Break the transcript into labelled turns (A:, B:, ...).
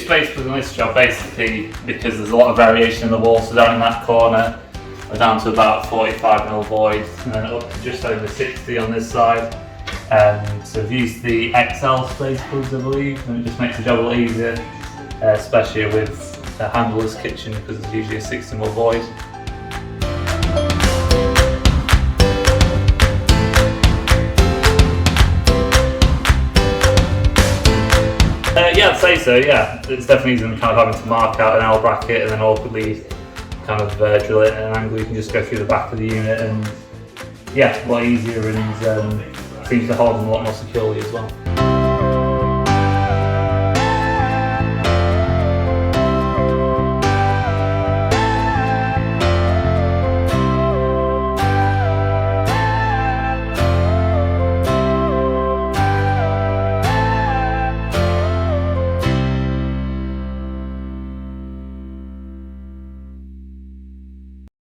A: space plugs on this job basically because there's a lot of variation in the wall, so down in that corner we're down to about 45mm void and then up to just over 60 on this side. So I've used the XL space plugs, I believe, and it just makes the job a lot easier, especially with a handleless kitchen because it's usually a 60mm void. Yeah, I'd say so, yeah. It's definitely easier than kind of having to mark out an L bracket and then awkwardly kind of drill it at an angle. You can just go through the back of the unit and yeah, a lot easier and seems to hold them a lot more securely as well.